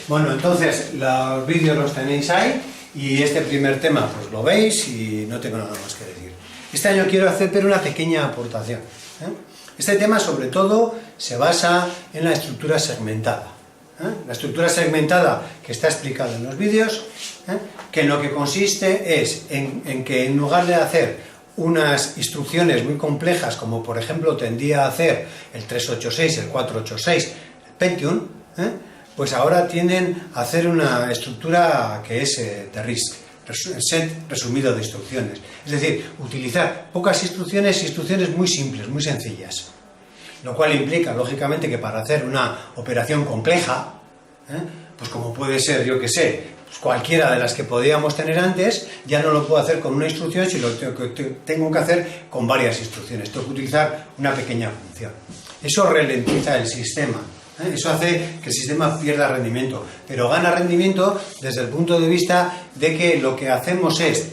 Bueno, entonces los vídeos los tenéis ahí y este primer tema pues lo veis y no tengo nada más que decir. Este año quiero hacer pero una pequeña aportación. Este tema sobre todo se basa en la estructura segmentada. La estructura segmentada que está explicada en los vídeos, que en lo que consiste es en que en lugar de hacer unas instrucciones muy complejas como por ejemplo tendía a hacer el 386, el 486, el Pentium, pues ahora tienden a hacer una estructura que es de RISC, set resumido de instrucciones. Es decir, utilizar pocas instrucciones y instrucciones muy simples, muy sencillas. Lo cual implica, lógicamente, que para hacer una operación compleja, pues como puede ser, yo que sé, pues cualquiera de las que podíamos tener antes, ya no lo puedo hacer con una instrucción, sino que tengo que hacer con varias instrucciones. Tengo que utilizar una pequeña función. Eso ralentiza el sistema. Eso hace que el sistema pierda rendimiento, pero gana rendimiento desde el punto de vista de que lo que hacemos es,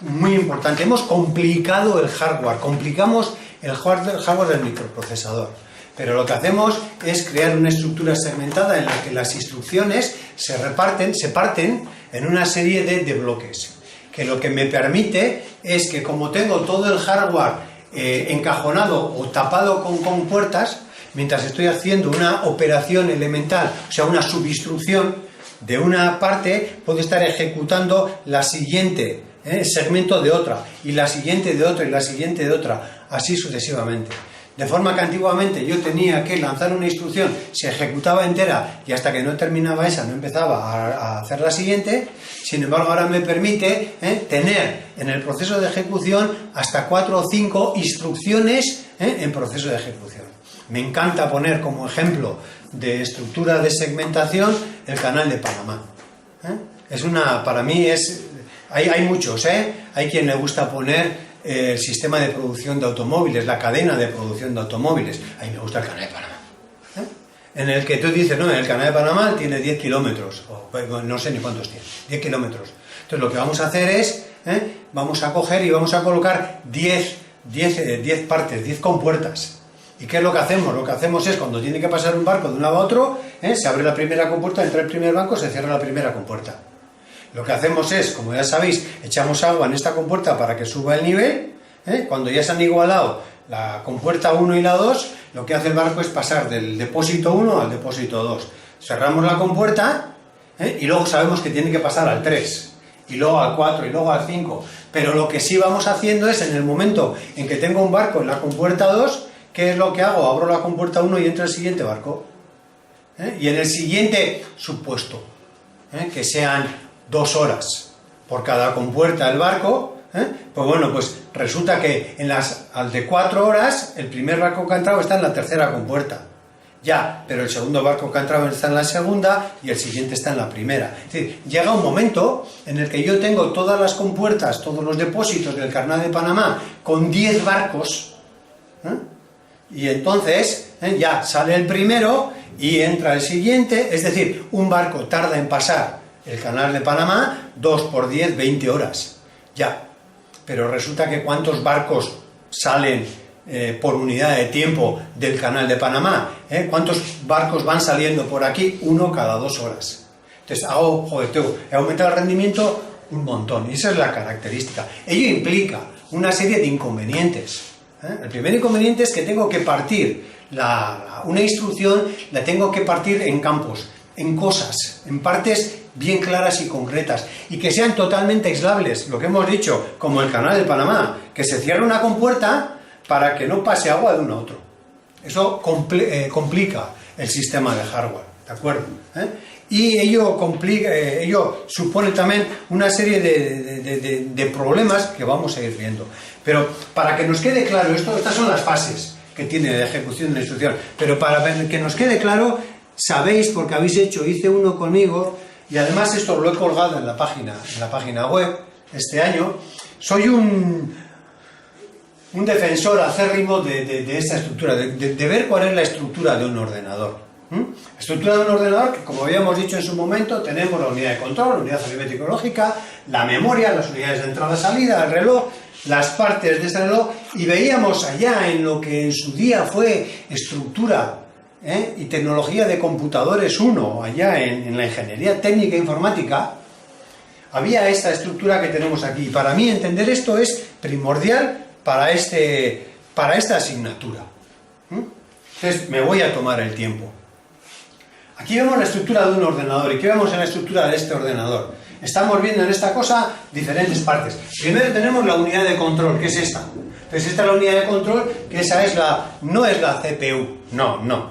muy importante, hemos complicado el hardware, complicamos el hardware del microprocesador, pero lo que hacemos es crear una estructura segmentada en la que las instrucciones se parten en una serie de bloques, que lo que me permite es que como tengo todo el hardware encajonado o tapado con puertas, mientras estoy haciendo una operación elemental, o sea, una subinstrucción de una parte, puedo estar ejecutando la siguiente segmento de otra, y la siguiente de otra, y la siguiente de otra, así sucesivamente. De forma que antiguamente yo tenía que lanzar una instrucción, se ejecutaba entera, y hasta que no terminaba esa no empezaba a hacer la siguiente. Sin embargo, ahora me permite tener en el proceso de ejecución hasta 4 o 5 instrucciones en proceso de ejecución. Me encanta poner como ejemplo de estructura de segmentación el canal de Panamá. Para mí hay muchos, hay quien le gusta poner el sistema de producción de automóviles, la cadena de producción de automóviles. A mí me gusta el canal de Panamá. En el que tú dices, no, el canal de Panamá tiene 10 kilómetros, o no sé ni cuántos tiene, 10 kilómetros. Entonces lo que vamos a hacer es, vamos a coger y vamos a colocar 10 partes, 10 compuertas. ¿Y qué es lo que hacemos? Lo que hacemos es, cuando tiene que pasar un barco de un lado a otro, se abre la primera compuerta, entra el primer banco, se cierra la primera compuerta. Lo que hacemos es, como ya sabéis, echamos agua en esta compuerta para que suba el nivel. Cuando ya se han igualado la compuerta 1 y la 2, lo que hace el barco es pasar del depósito 1 al depósito 2. Cerramos la compuerta y luego sabemos que tiene que pasar al 3, y luego al 4, y luego al 5. Pero lo que sí vamos haciendo es, en el momento en que tengo un barco en la compuerta 2, ¿qué es lo que hago? Abro la compuerta 1 y entra el siguiente barco. Y en el siguiente supuesto, que sean 2 horas por cada compuerta del barco, pues bueno, pues resulta que al de 4 horas, el primer barco que ha entrado está en la tercera compuerta. Ya, pero el segundo barco que ha entrado está en la segunda y el siguiente está en la primera. Es decir, llega un momento en el que yo tengo todas las compuertas, todos los depósitos del Canal de Panamá con 10 barcos, y entonces ya sale el primero y entra el siguiente. Es decir, un barco tarda en pasar el Canal de Panamá 2 por 10, 20 horas. Ya, pero resulta que ¿cuántos barcos salen por unidad de tiempo del Canal de Panamá? ¿Cuántos barcos van saliendo por aquí? 1 cada 2 horas. Entonces he aumentado el rendimiento un montón, y esa es la característica. Ello implica una serie de inconvenientes. El primer inconveniente es que tengo que partir una instrucción, la tengo que partir en campos, en cosas, en partes bien claras y concretas, y que sean totalmente aislables, lo que hemos dicho, como el Canal de Panamá, que se cierre una compuerta para que no pase agua de uno a otro. Eso complica el sistema de hardware, ¿de acuerdo? Y ello supone también una serie de problemas que vamos a ir viendo. Pero para que nos quede claro, estas son las fases que tiene de ejecución de la instrucción, pero para que nos quede claro, sabéis, porque hice uno conmigo, y además esto lo he colgado en la página web este año. Soy un defensor acérrimo de esta estructura, de ver cuál es la estructura de un ordenador. Estructura de un ordenador que, como habíamos dicho en su momento, tenemos la unidad de control, la unidad aritmético-lógica, la memoria, las unidades de entrada-salida, el reloj, las partes de ese reloj, y veíamos allá en lo que en su día fue estructura y tecnología de computadores 1, allá en la ingeniería técnica e informática, había esta estructura que tenemos aquí. Para mí entender esto es primordial para esta asignatura. Entonces me voy a tomar el tiempo. Aquí vemos la estructura de un ordenador. ¿Y qué vemos en la estructura de este ordenador? Estamos viendo en esta cosa diferentes partes. Primero tenemos la unidad de control, que es esta. Entonces esta es la unidad de control, que esa es no es la CPU. No.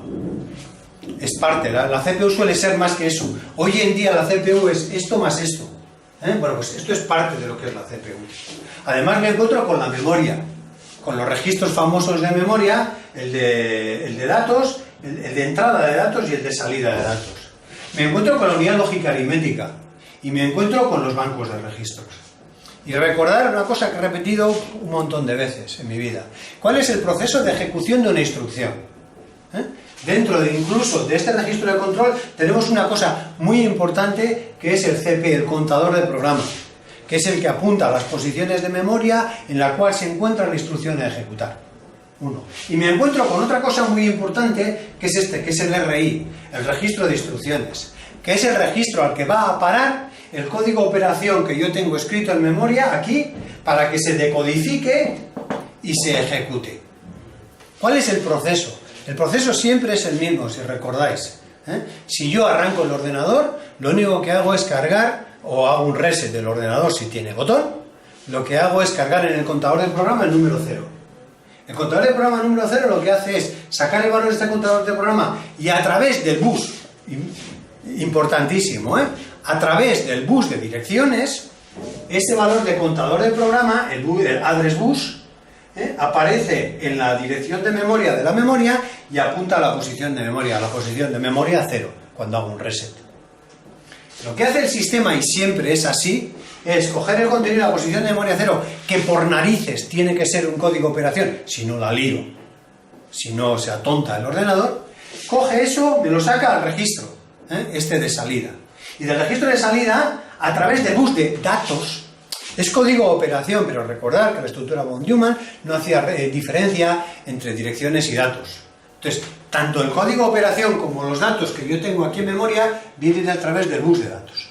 Es parte. La CPU suele ser más que eso. Hoy en día la CPU es esto más esto. Bueno, pues esto es parte de lo que es la CPU. Además me encuentro con la memoria, con los registros famosos de memoria, el de datos, el de entrada de datos y el de salida de datos. Me encuentro con la unidad lógica aritmética y me encuentro con los bancos de registros. Y recordar una cosa que he repetido un montón de veces en mi vida. ¿Cuál es el proceso de ejecución de una instrucción? Dentro de incluso de este registro de control tenemos una cosa muy importante que es el CP, el contador de programa, que es el que apunta a las posiciones de memoria en la cual se encuentra la instrucción a ejecutar. Y me encuentro con otra cosa muy importante que es que es el RI, el registro de instrucciones, que es el registro al que va a parar el código de operación que yo tengo escrito en memoria aquí para que se decodifique y se ejecute. ¿Cuál es el proceso? El proceso siempre es el mismo, si recordáis. Si yo arranco el ordenador, lo único que hago es cargar, o hago un reset del ordenador si tiene botón, lo que hago es cargar en el contador del programa el número 0. El contador de programa número 0 lo que hace es sacar el valor de este contador de programa y a través del bus, importantísimo, a través del bus de direcciones, este valor de contador de programa, el address bus, aparece en la dirección de memoria de la memoria y apunta a la posición de memoria, 0, cuando hago un reset. Lo que hace el sistema, y siempre es así, es coger el contenido de la posición de memoria 0, que por narices tiene que ser un código de operación, si no la lío, si no se atonta el ordenador, coge eso, me lo saca al registro, este de salida. Y del registro de salida, a través del bus de datos, es código de operación, pero recordar que la estructura von Neumann no hacía diferencia entre direcciones y datos. Entonces, tanto el código de operación como los datos que yo tengo aquí en memoria vienen a través del bus de datos.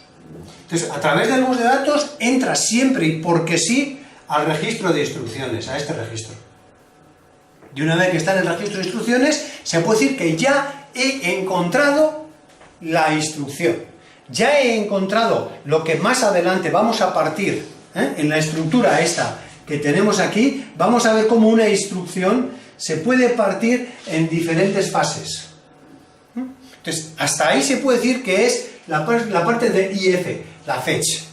Entonces, a través del bus de datos entra siempre y porque sí al registro de instrucciones, a este registro. Y una vez que está en el registro de instrucciones, se puede decir que ya he encontrado la instrucción. Ya he encontrado lo que más adelante vamos a partir en la estructura esta que tenemos aquí. Vamos a ver cómo una instrucción se puede partir en diferentes fases. Entonces, hasta ahí se puede decir que es la parte de IF, la fetch.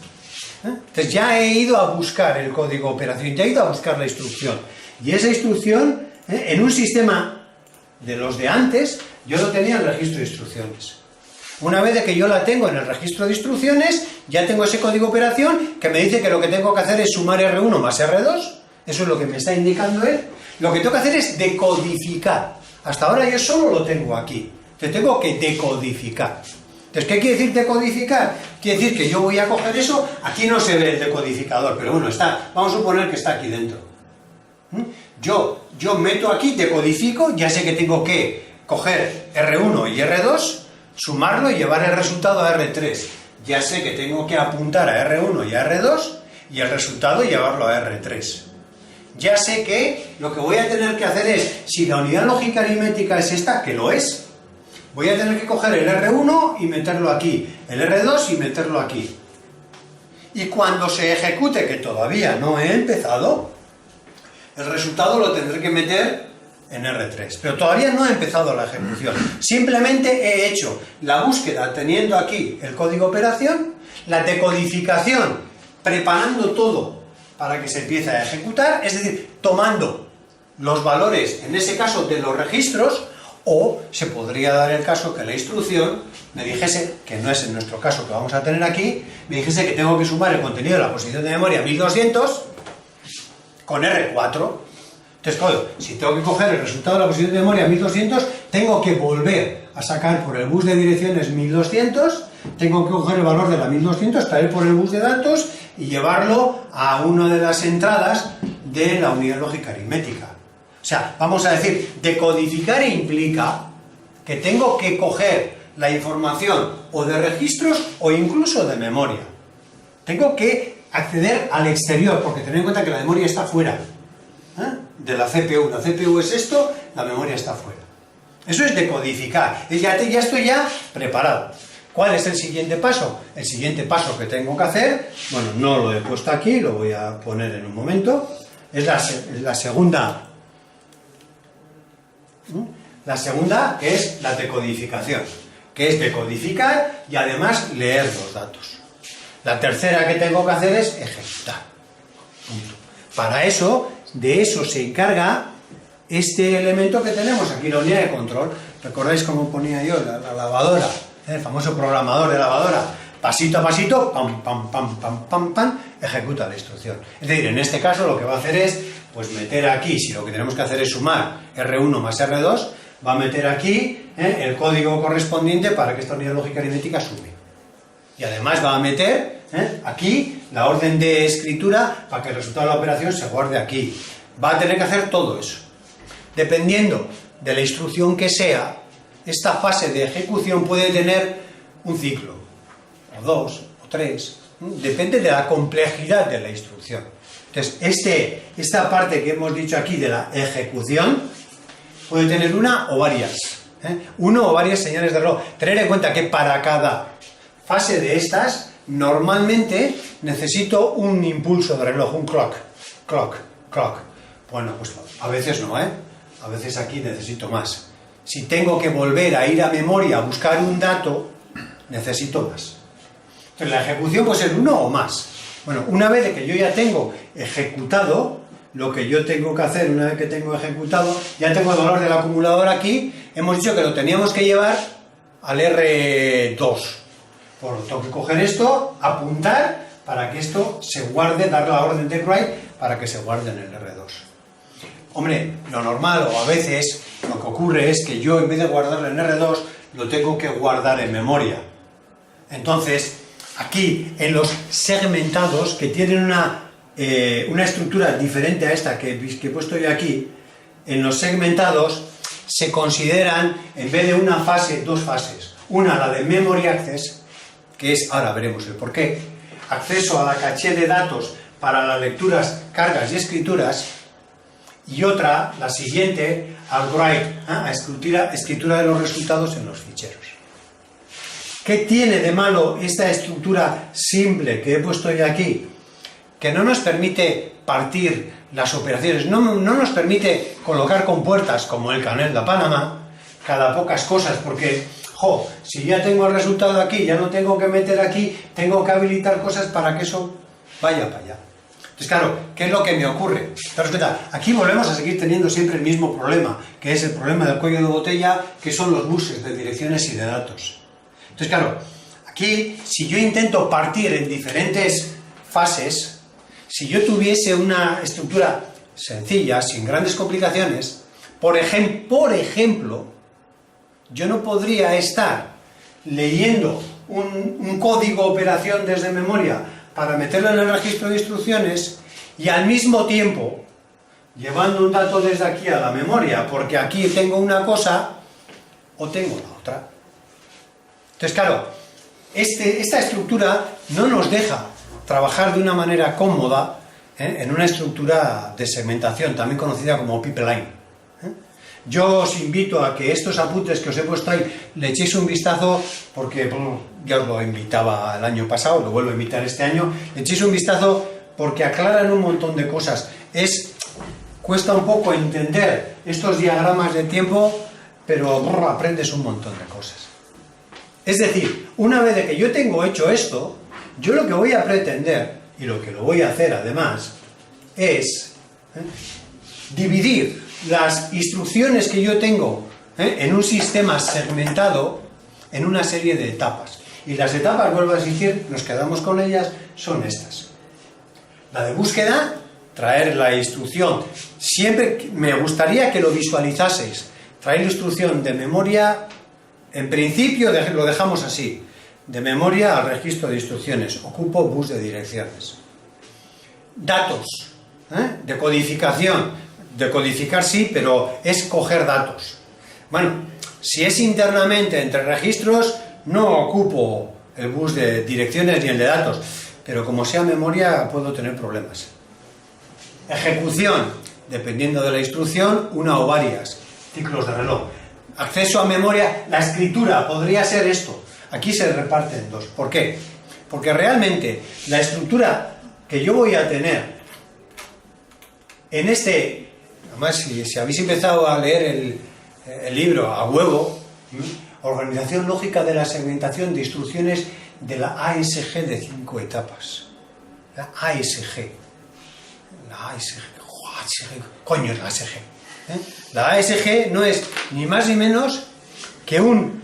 Entonces ya he ido a buscar el código de operación, ya he ido a buscar la instrucción. Y esa instrucción, en un sistema de los de antes, yo lo tenía en el registro de instrucciones. Una vez que yo la tengo en el registro de instrucciones, ya tengo ese código de operación que me dice que lo que tengo que hacer es sumar R1 más R2. Eso es lo que me está indicando él. Lo que tengo que hacer es decodificar. Hasta ahora yo solo lo tengo aquí. Entonces tengo que decodificar. Entonces, ¿qué quiere decir decodificar? Quiere decir que yo voy a coger eso. Aquí no se ve el decodificador, pero bueno, está. Vamos a suponer que está aquí dentro. Yo meto aquí, decodifico, ya sé que tengo que coger R1 y R2, sumarlo y llevar el resultado a R3. Ya sé que tengo que apuntar a R1 y a R2 y el resultado llevarlo a R3. Ya sé que lo que voy a tener que hacer es, si la unidad lógica aritmética es esta, que lo es, voy a tener que coger el R1 y meterlo aquí, el R2 y meterlo aquí. Y cuando se ejecute, que todavía no he empezado, el resultado lo tendré que meter en R3. Pero todavía no he empezado la ejecución. Simplemente he hecho la búsqueda teniendo aquí el código de operación, la decodificación, preparando todo para que se empiece a ejecutar, es decir, tomando los valores, en ese caso, de los registros, o se podría dar el caso que la instrucción me dijese, que no es en nuestro caso que vamos a tener aquí, me dijese que tengo que sumar el contenido de la posición de memoria 1200 con R4. Entonces, claro, si tengo que coger el resultado de la posición de memoria 1200, tengo que volver a sacar por el bus de direcciones 1200, tengo que coger el valor de la 1200, traer por el bus de datos y llevarlo a una de las entradas de la unidad lógica aritmética. O sea, vamos a decir, decodificar implica que tengo que coger la información o de registros o incluso de memoria. Tengo que acceder al exterior, porque tened en cuenta que la memoria está fuera de la CPU. La CPU es esto, la memoria está fuera. Eso es decodificar. Ya estoy ya preparado. ¿Cuál es el siguiente paso? El siguiente paso que tengo que hacer, bueno, no lo he puesto aquí, lo voy a poner en un momento, es la segunda. La segunda es la decodificación, que es decodificar y además leer los datos. La tercera que tengo que hacer es ejecutar. Punto. Para eso, de eso se encarga este elemento que tenemos aquí, la unidad de control. ¿Recordáis cómo ponía yo la lavadora? El famoso programador de lavadora. Pasito a pasito, pam, pam, pam, pam, pam, pam, ejecuta la instrucción. Es decir, en este caso lo que va a hacer es, pues meter aquí, si lo que tenemos que hacer es sumar R1 más R2, va a meter aquí el código correspondiente para que esta unidad lógica aritmética sume. Y además va a meter aquí la orden de escritura para que el resultado de la operación se guarde aquí. Va a tener que hacer todo eso. Dependiendo de la instrucción que sea, esta fase de ejecución puede tener un ciclo, o dos, o tres, depende de la complejidad de la instrucción. Entonces, esta parte que hemos dicho aquí de la ejecución puede tener una o varias, uno o varias señales de reloj. Tener en cuenta que para cada fase de estas, normalmente necesito un impulso de reloj, un clock. Bueno, pues a veces no, a veces aquí necesito más. Si tengo que volver a ir a memoria a buscar un dato, necesito más. Entonces la ejecución puede ser uno o más. Bueno, una vez que yo ya tengo ejecutado, lo que yo tengo que hacer, una vez que tengo ejecutado, ya tengo el valor del acumulador aquí, hemos dicho que lo teníamos que llevar al R2. Por lo tanto, tengo que coger esto, apuntar, para que esto se guarde, dar la orden de write, para que se guarde en el R2. Hombre, lo normal, o a veces, lo que ocurre es que yo, en vez de guardarlo en R2, lo tengo que guardar en memoria. Entonces, aquí, en los segmentados, que tienen una estructura diferente a esta que he puesto yo aquí, en los segmentados se consideran, en vez de una fase, dos fases. Una, la de Memory Access, que es, ahora veremos el porqué, acceso a la caché de datos para las lecturas, cargas y escrituras, y otra, la siguiente, al write, a escritura de los resultados en los ficheros. ¿Qué tiene de malo esta estructura simple que he puesto yo aquí? Que no nos permite partir las operaciones, no nos permite colocar compuertas como el canal de Panamá, cada pocas cosas, porque, si ya tengo el resultado aquí, ya no tengo que meter aquí, tengo que habilitar cosas para que eso vaya para allá. Entonces, claro, ¿qué es lo que me ocurre? Aquí volvemos a seguir teniendo siempre el mismo problema, que es el problema del cuello de botella, que son los buses de direcciones y de datos. Entonces, claro, aquí, si yo intento partir en diferentes fases, si yo tuviese una estructura sencilla, sin grandes complicaciones, por ejemplo, yo no podría estar leyendo un código operación desde memoria para meterlo en el registro de instrucciones y al mismo tiempo llevando un dato desde aquí a la memoria, porque aquí tengo una cosa o tengo la otra. Entonces, claro, esta estructura no nos deja trabajar de una manera cómoda en una estructura de segmentación, también conocida como pipeline. Yo os invito a que estos apuntes que os he puesto ahí le echéis un vistazo, porque ya os lo invitaba el año pasado, lo vuelvo a invitar este año, le echéis un vistazo porque aclaran un montón de cosas. Cuesta un poco entender estos diagramas de tiempo, pero aprendes un montón de cosas. Es decir, una vez que yo tengo hecho esto, yo lo que voy a pretender, y lo que lo voy a hacer además, es dividir las instrucciones que yo tengo en un sistema segmentado en una serie de etapas. Y las etapas, vuelvo a decir, nos quedamos con ellas, son estas. La de búsqueda, traer la instrucción. Siempre me gustaría que lo visualizaseis. Traer la instrucción de memoria En principio lo dejamos así. De memoria al registro de instrucciones. Ocupo bus de direcciones. Datos. De codificación. De codificar sí, pero es coger datos. Bueno, si es internamente entre registros, no ocupo el bus de direcciones ni el de datos. Pero como sea memoria, puedo tener problemas. Ejecución. Dependiendo de la instrucción, una o varias. Ciclos de reloj. Acceso a memoria. La escritura podría ser esto. Aquí se reparte en dos. ¿Por qué? Porque realmente la estructura que yo voy a tener en este... Además, si habéis empezado a leer el libro a huevo, Organización lógica de la segmentación de instrucciones de la ASG de 5 etapas. La ASG. La ASG. Coño, es la ASG. La ASG no es ni más ni menos que un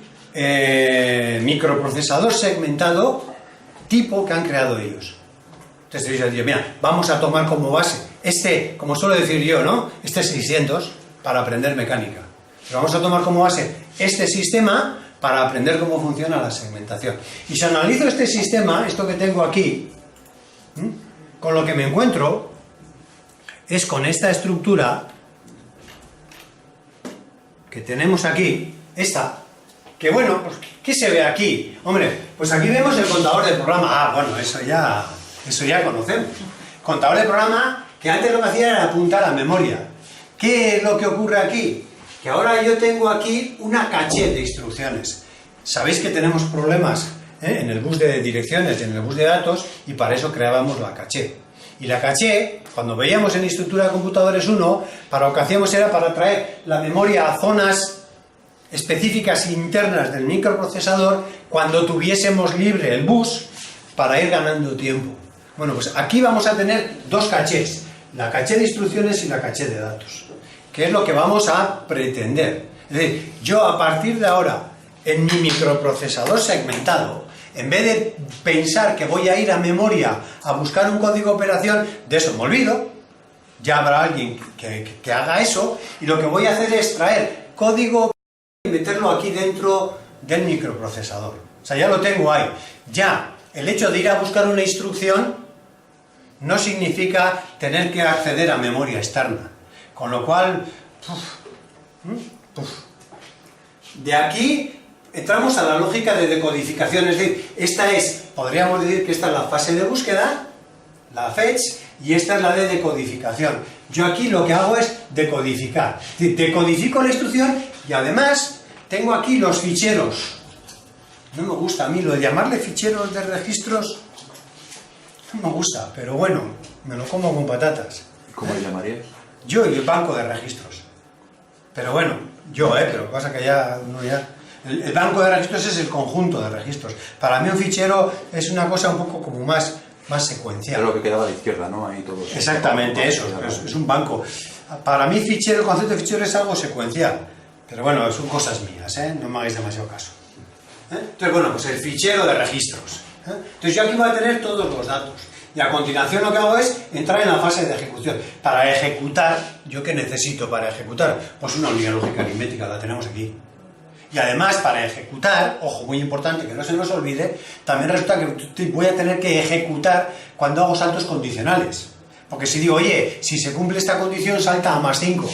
microprocesador segmentado tipo que han creado ellos. Entonces te dice, mira, vamos a tomar como base este, como suelo decir yo, ¿no? Este 600 para aprender mecánica. Pero vamos a tomar como base este sistema para aprender cómo funciona la segmentación. Y si analizo este sistema, esto que tengo aquí, con lo que me encuentro es con esta estructura que tenemos aquí, esta, que bueno, pues, ¿qué se ve aquí? Hombre, pues aquí vemos el contador de programa. Ah, bueno, eso ya conocemos. Contador de programa que antes lo que hacía era apuntar a memoria. ¿Qué es lo que ocurre aquí? Que ahora yo tengo aquí una caché de instrucciones. Sabéis que tenemos problemas en el bus de direcciones y en el bus de datos, y para eso creábamos la caché. Y la caché, cuando veíamos en Estructura de Computadores 1, para lo que hacíamos era para traer la memoria a zonas específicas internas del microprocesador cuando tuviésemos libre el bus para ir ganando tiempo. Bueno, pues aquí vamos a tener dos cachés, la caché de instrucciones y la caché de datos, que es lo que vamos a pretender. Es decir, yo a partir de ahora, en mi microprocesador segmentado, en vez de pensar que voy a ir a memoria a buscar un código de operación, de eso me olvido, ya habrá alguien que haga eso, y lo que voy a hacer es traer código y meterlo aquí dentro del microprocesador. O sea, ya lo tengo ahí. Ya, el hecho de ir a buscar una instrucción no significa tener que acceder a memoria externa. Con lo cual, de aquí entramos a la lógica de decodificación. Es decir, esta es, podríamos decir que esta es la fase de búsqueda, la fetch, y esta es la de decodificación. Yo aquí lo que hago es decodificar. Es decir, decodifico la instrucción y además tengo aquí los ficheros. No me gusta a mí lo de llamarle ficheros de registros, no me gusta, pero bueno, me lo como con patatas. ¿Cómo le llamarías? Yo y el banco de registros. Pero bueno, pero pasa que ya no ya. El banco de registros es el conjunto de registros. Para mí un fichero es una cosa un poco como más secuencial. Es lo que quedaba a la izquierda, ¿no? Ahí todo. Exactamente, eso, es un banco. Para mí fichero, el concepto de fichero es algo secuencial. Pero bueno, son cosas mías, no me hagáis demasiado caso. Entonces, bueno, pues el fichero de registros. Entonces yo aquí voy a tener todos los datos. Y a continuación lo que hago es entrar en la fase de ejecución. Para ejecutar, ¿yo qué necesito para ejecutar? Pues una unidad lógica aritmética, la tenemos aquí. Y además, para ejecutar, ojo, muy importante, que no se nos olvide, también resulta que voy a tener que ejecutar cuando hago saltos condicionales. Porque si digo, oye, si se cumple esta condición, salta a más 5.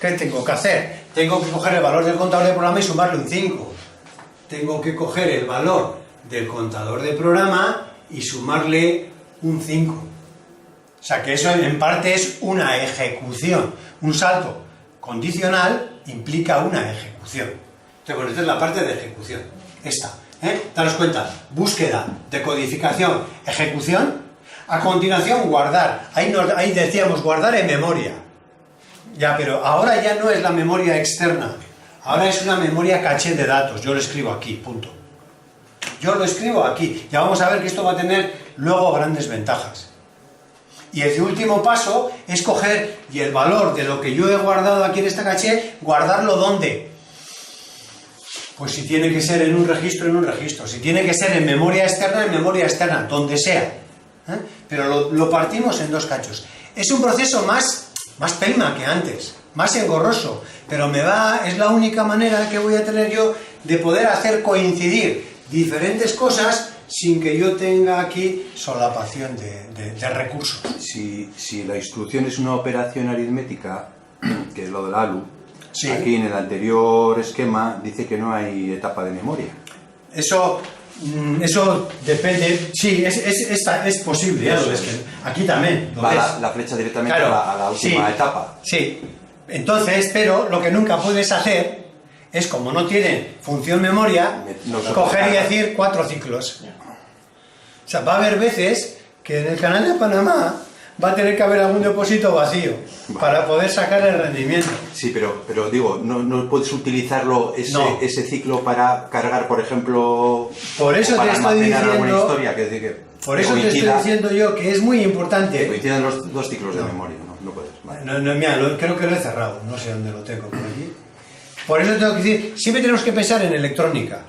¿Qué tengo que hacer? Tengo que coger el valor del contador de programa y sumarle un 5. Tengo que coger el valor del contador de programa y sumarle un 5. O sea que eso en parte es una ejecución. Un salto condicional implica una ejecución. Entonces, bueno, esta es la parte de ejecución. Esta. Daros cuenta, búsqueda, decodificación, ejecución. A continuación, guardar. Ahí decíamos guardar en memoria. Ya, pero ahora ya no es la memoria externa. Ahora es una memoria caché de datos. Yo lo escribo aquí, punto. Yo lo escribo aquí. Ya vamos a ver que esto va a tener luego grandes ventajas. Y el último paso es coger y el valor de lo que yo he guardado aquí en esta caché, guardarlo ¿dónde? Pues si tiene que ser en un registro, en un registro. Si tiene que ser en memoria externa, donde sea. Pero lo partimos en dos cachos. Es un proceso más pelma que antes, más engorroso, pero es la única manera que voy a tener yo de poder hacer coincidir diferentes cosas sin que yo tenga aquí solapación de recursos. Si la instrucción es una operación aritmética, que es lo del ALU, Sí. aquí en el anterior esquema dice que no hay etapa de memoria. Eso depende, sí, es posible, ya lo ves, que aquí también lo Va ves. la flecha directamente Claro, a la última sí, etapa. Sí, entonces, pero lo que nunca puedes hacer es, como no tiene función memoria, No se coger y puede. decir 4 ciclos. O sea, va a haber veces que en el canal de Panamá va a tener que haber algún depósito vacío para poder sacar el rendimiento. Sí, pero digo, no puedes utilizarlo No. ese ciclo para cargar, por ejemplo, Por eso o para te estoy almacenar alguna diciendo- historia, Por eso te estoy diciendo yo que es muy que importante. coincidan los dos ciclos de memoria, no puedes. Vale. No, mira, creo que lo he cerrado, no sé dónde lo tengo por aquí. Por eso tengo que decir, siempre tenemos que pensar en electrónica.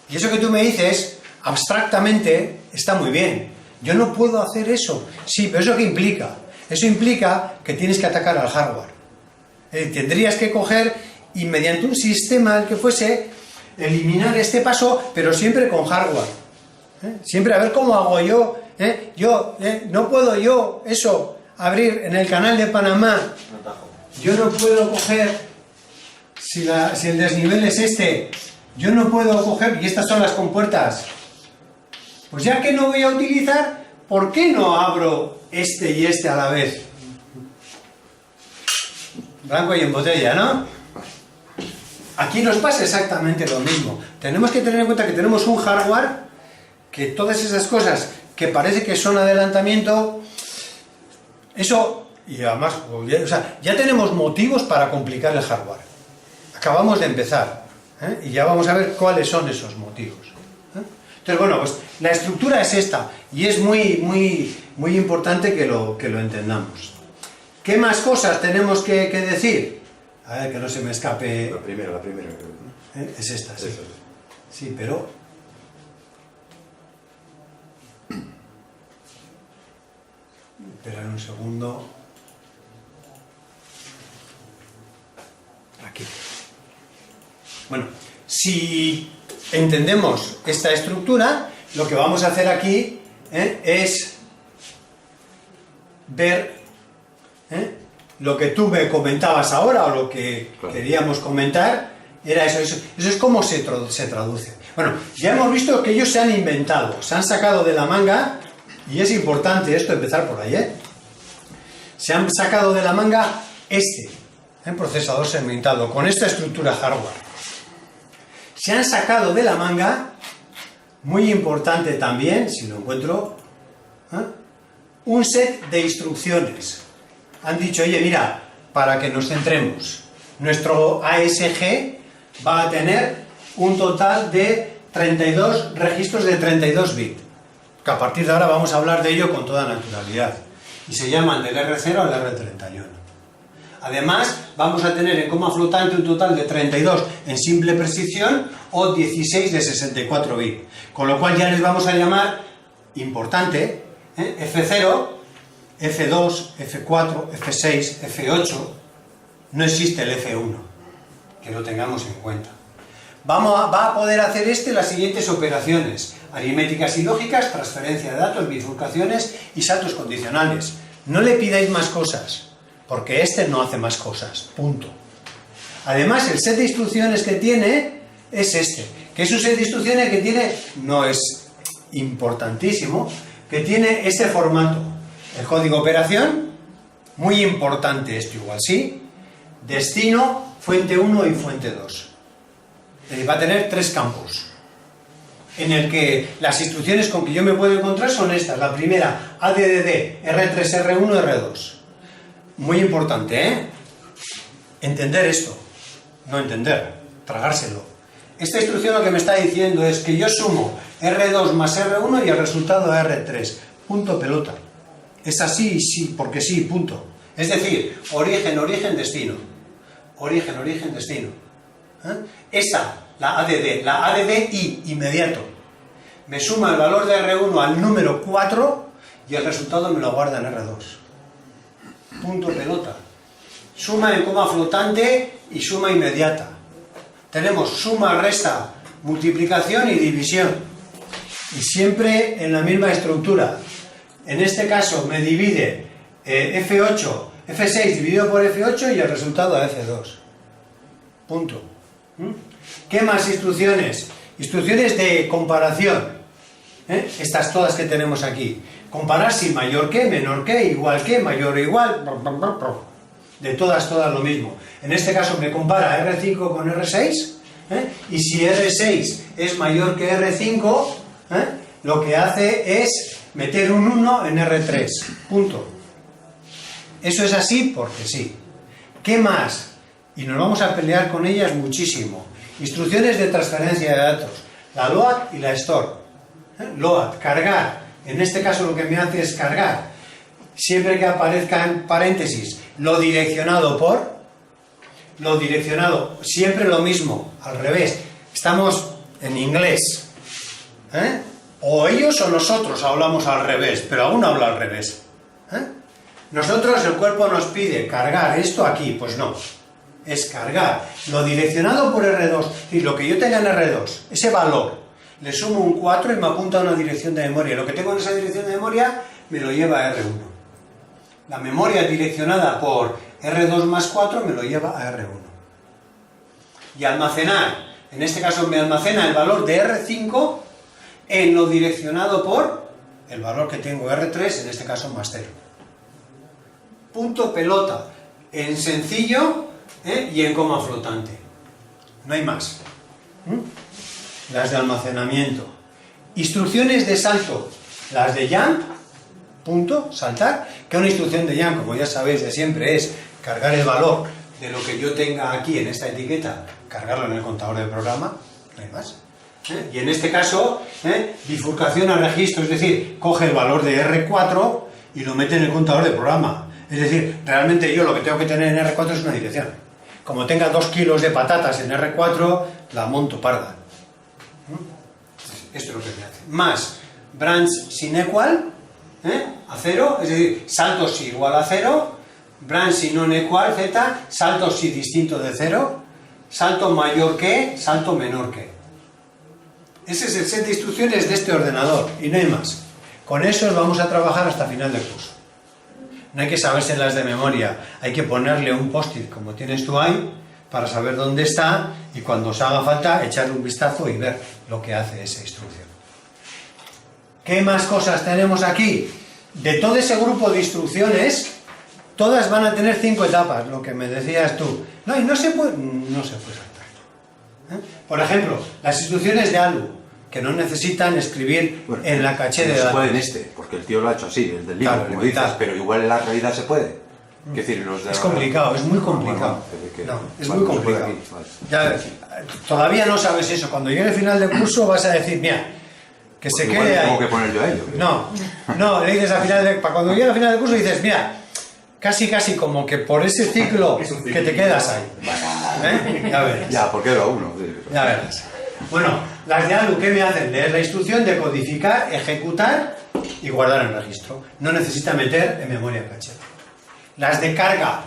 Y eso que tú me dices, abstractamente, está muy bien. Yo no puedo hacer eso. Sí, pero ¿eso qué implica? Eso implica que tienes que atacar al hardware. Tendrías que coger y mediante un sistema que fuese, eliminar este paso, pero siempre con hardware. Siempre a ver cómo hago yo. No puedo yo, eso, abrir en el canal de Panamá. Yo no puedo coger, si el desnivel es este, yo no puedo coger, y estas son las compuertas. Pues ya que no voy a utilizar, ¿por qué no abro este y este a la vez? Blanco y en botella, ¿no? Aquí nos pasa exactamente lo mismo. Tenemos que tener en cuenta que tenemos un hardware, que todas esas cosas que parece que son adelantamiento, eso, y además, o sea, ya tenemos motivos para complicar el hardware. Acabamos de empezar, y ya vamos a ver cuáles son esos motivos. Entonces, bueno, pues la estructura es esta, y es muy importante que lo entendamos. ¿Qué más cosas tenemos que decir? A ver, que no se me escape. La primera creo, ¿no? Es esta, sí. Eso. Sí, pero... Esperad un segundo. Aquí. Bueno, si entendemos esta estructura, lo que vamos a hacer aquí es ver lo que tú me comentabas ahora, o lo que Claro. queríamos comentar, era eso es como se traduce. Bueno, ya hemos visto que ellos se han inventado, se han sacado de la manga, y es importante esto, empezar por ahí, se han sacado de la manga procesador segmentado, con esta estructura hardware. Se han sacado de la manga, muy importante también, si lo encuentro, un set de instrucciones. Han dicho, oye, mira, para que nos centremos, nuestro ASG va a tener un total de 32 registros de 32 bits, que a partir de ahora vamos a hablar de ello con toda naturalidad, y se llaman del R0 al R31. Además, vamos a tener en coma flotante un total de 32 en simple precisión o 16 de 64 bits, con lo cual ya les vamos a llamar, importante, F0, F2, F4, F6, F8, no existe el F1, que lo tengamos en cuenta. Va a poder hacer las siguientes operaciones: aritméticas y lógicas, transferencia de datos, bifurcaciones y saltos condicionales. No le pidáis más cosas, porque no hace más cosas, punto. Además, el set de instrucciones que tiene es que es un set de instrucciones que tiene, no es importantísimo, que tiene este formato. El código operación, muy importante esto igual, ¿sí? Destino, fuente 1 y fuente 2. Va a tener 3 campos, en el que las instrucciones con que yo me puedo encontrar son estas. La primera, ADDD, R3, R1, R2. Muy importante, entender esto, no entender, tragárselo. Esta instrucción lo que me está diciendo es que yo sumo R2 más R1 y el resultado R3. Punto pelota. Es así, sí, porque sí, punto. Es decir, origen, origen, destino. Origen, origen, destino. La ADD I, inmediato. Me suma el valor de R1 al número 4 y el resultado me lo guarda en R2. Punto pelota. Suma en coma flotante y suma inmediata. tenemos suma, resta, multiplicación y división. Y siempre en la misma estructura. En este caso me divide F6 dividido por F8 y el resultado a F2. Punto. ¿Qué más instrucciones? Instrucciones de comparación. Estas todas que tenemos aquí. Comparar si mayor que, menor que, igual que, mayor o igual. De todas lo mismo. En este caso me compara R5 con R6. Y si R6 es mayor que R5, lo que hace es meter un 1 en R3. Punto. Eso es así porque sí. ¿Qué más? Y nos vamos a pelear con ellas muchísimo. Instrucciones de transferencia de datos. La load y la store. Load, cargar. En este caso lo que me hace es cargar. Siempre que aparezca en paréntesis lo direccionado por, lo direccionado, siempre lo mismo, al revés. Estamos en inglés. O ellos o nosotros hablamos al revés, pero aún habla al revés. Nosotros, el cuerpo nos pide cargar esto aquí, pues no. Es cargar lo direccionado por R2, y lo que yo tenga en R2, ese valor, le sumo un 4 y me apunta a una dirección de memoria. Lo que tengo en esa dirección de memoria me lo lleva a R1. La memoria direccionada por R2 más 4 me lo lleva a R1. Y almacenar, en este caso me almacena el valor de R5 en lo direccionado por el valor que tengo R3, en este caso más 0. Punto pelota, en sencillo y en coma flotante. No hay más. Las de almacenamiento. Instrucciones de salto. Las de jump, punto, saltar, que una instrucción de jump, como ya sabéis de siempre, es cargar el valor de lo que yo tenga aquí en esta etiqueta, cargarlo en el contador de programa, no hay más. Y en este caso, bifurcación a registro, es decir, coge el valor de R4 y lo mete en el contador de programa. Es decir, realmente yo lo que tengo que tener en R4 es una dirección. Como tenga 2 kilos de patatas en R4, la monto parda. Esto es lo que me hace. Más branch sin equal, a 0, es decir, salto si igual a 0, branch si non equal, z, salto si distinto de 0, salto mayor que, salto menor que. Ese es el set de instrucciones de este ordenador, y no hay más. Con eso vamos a trabajar hasta final del curso. No hay que sabérselas de memoria, hay que ponerle un post-it como tienes tú ahí, para saber dónde está, y cuando os haga falta echarle un vistazo y ver lo que hace esa instrucción. ¿Qué más cosas tenemos aquí? De todo ese grupo de instrucciones, todas van a tener 5 etapas, lo que me decías tú. No, y no se puede saltar. Por ejemplo, las instrucciones de ALU, que no necesitan escribir en la caché de datos. No se puede en este, porque el tío lo ha hecho así, el del libro, claro, como dices, pero igual en la realidad se puede. Decir, es complicado, es muy complicado. Es muy complicado. Ya, todavía no sabes eso. Cuando llegue el final del curso vas a decir, mira, que se quede ahí. Tengo que poner yo a ello. No, le dices al final cuando llegue al final del curso dices, mira, casi como que por ese ciclo que te quedas ahí. Ya verás. Ya, porque era uno. Ya verás. Bueno, las de ALU, ¿qué me hacen? Leer la instrucción, decodificar, ejecutar y guardar en registro. No necesita meter en memoria caché. Las de carga,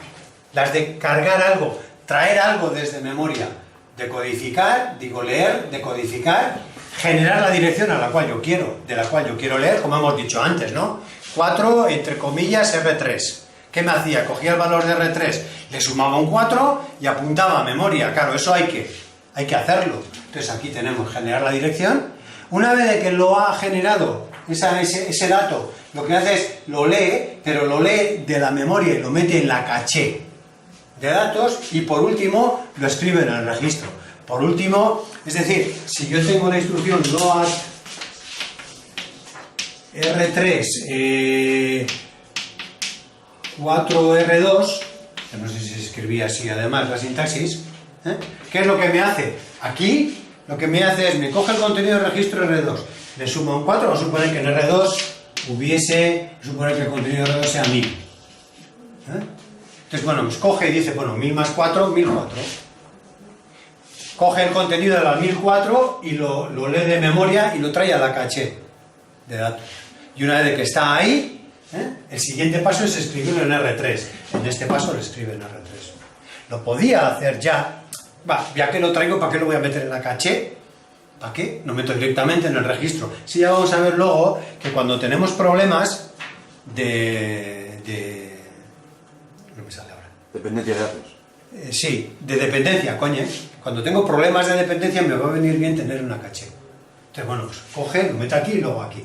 las de cargar algo, traer algo desde memoria, decodificar, leer, decodificar, generar la dirección a la cual yo quiero, de la cual yo quiero leer, como hemos dicho antes, ¿no? 4, entre comillas, R3. ¿Qué me hacía? Cogía el valor de R3, le sumaba un 4 y apuntaba a memoria. Claro, eso hay que hacerlo. Entonces aquí tenemos generar la dirección. Una vez de que lo ha generado ese dato, lo que hace es lo lee, pero lo lee de la memoria y lo mete en la caché de datos, y por último lo escribe en el registro. Por último, es decir, si yo tengo la instrucción load R3 4R2, que no sé si se escribía así además la sintaxis, ¿qué es lo que me hace? Aquí lo que me hace es, me coge el contenido del registro R2, le sumo un 4, vamos a suponer que en R2 suponer que el contenido de R2 sea 1000. Entonces, bueno, pues coge y dice, bueno, 1000 más 4, 1004. Coge el contenido de la 1004 y lo lee de memoria y lo trae a la caché de datos. Y una vez que está ahí, el siguiente paso es escribirlo en R3. En este paso lo escribe en R3. Lo podía hacer ya, Va, ya que lo traigo, ¿para qué lo voy a meter en la caché? ¿Para qué? Lo meto directamente en el registro. Sí, ya vamos a ver luego que cuando tenemos problemas no me sale ahora. Dependencia de datos. Sí, de dependencia, coño. Cuando tengo problemas de dependencia me va a venir bien tener una caché. Entonces, bueno, pues coge, lo mete aquí y luego aquí.